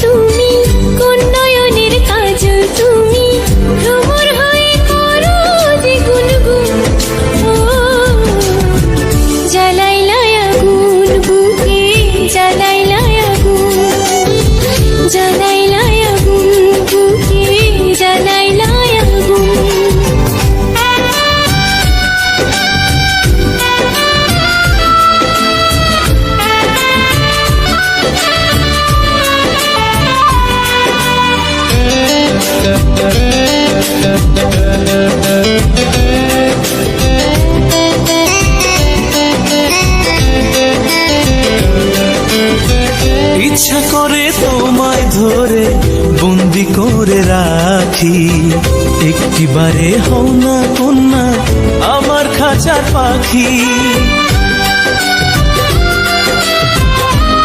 তুমি, কোন নয়নের কাজল তুমি, ভ্রমর হয়ে করো যে গুনগুন। ও জ্বালাইলাই আগুন বুকে, জ্বালাইলাই আগুন, জ্বালাইলাই আগুন বুকে, জ্বালাইলাই আগুন। ইচ্ছা করে তোমায় ধরে বন্দি করে রাখি, একটিবারে হও না কন্যা আমার খাঁচার পাখি।